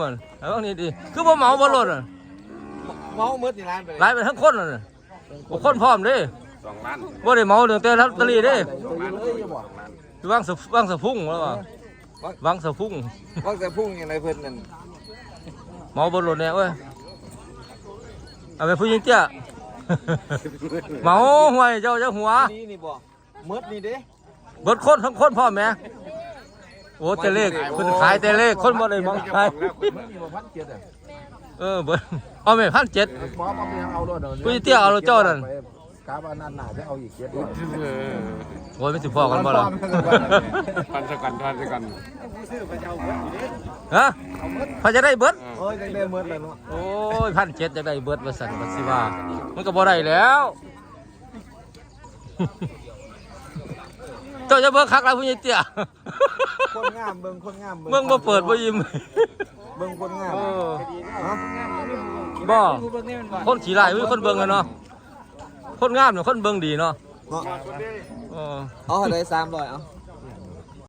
มันแล้วนี่ดิคือบ่เหมาบ่รถอ่ะ เมาเมื่อที่ร้านไป หลายไปทั้งคนน่ะบ่คนพร้อมเด้2 ล้าน บ่ได้เหมาตั้งแต่ลอตเตอรี่เด้ 2 ล้าน วางสะพุ่งแล้วว่าวางสะพุ่ง ว่าจะพุ่งอย่างไรเพิ่นนั่น เหมาบ่รถแน่เว้ยเอาไปผู้หญิงเตี้ยเหมาห่วยเจ้าหัว นี่บ่เมื่อนี่เด้ เบิดคนทั้งคนพร้อมแหมโอ้แต่เลขเพิ่นขายแต่เลขคนบ่ได้มองขาย เบิดเอาแม่1,700 หมอมาเพียงเอารถ ผู้หญิงเตี้ยเอารถเจ้านั่น กาบานันหนาจะเอาอีกเจ็ด โอ้ยไม่สิพอกันบ่ล่ะ พันสกัน ฮะพอจะได้เบิด โอ้ยได้เมื่อเลยเนาะ โอ้ย1,700จะได้เบิดว่าซั่นว่าสิว่ามันก็บ่ได้แล้ว เจ้าจะเบิ่งคักแล้วผู้หญิงเตี้ย คนงามเบิ่งคนงาม เบิ่งบ่เปิดบ่ยิ้ม เบิ่งคนงาม บ่คนขี้ร้ายคนเบิ่งกันเนาะคนงามเนี่ยคนเบิ่งดีเนาะ เนาะ เออ เอาให้ได้300เอา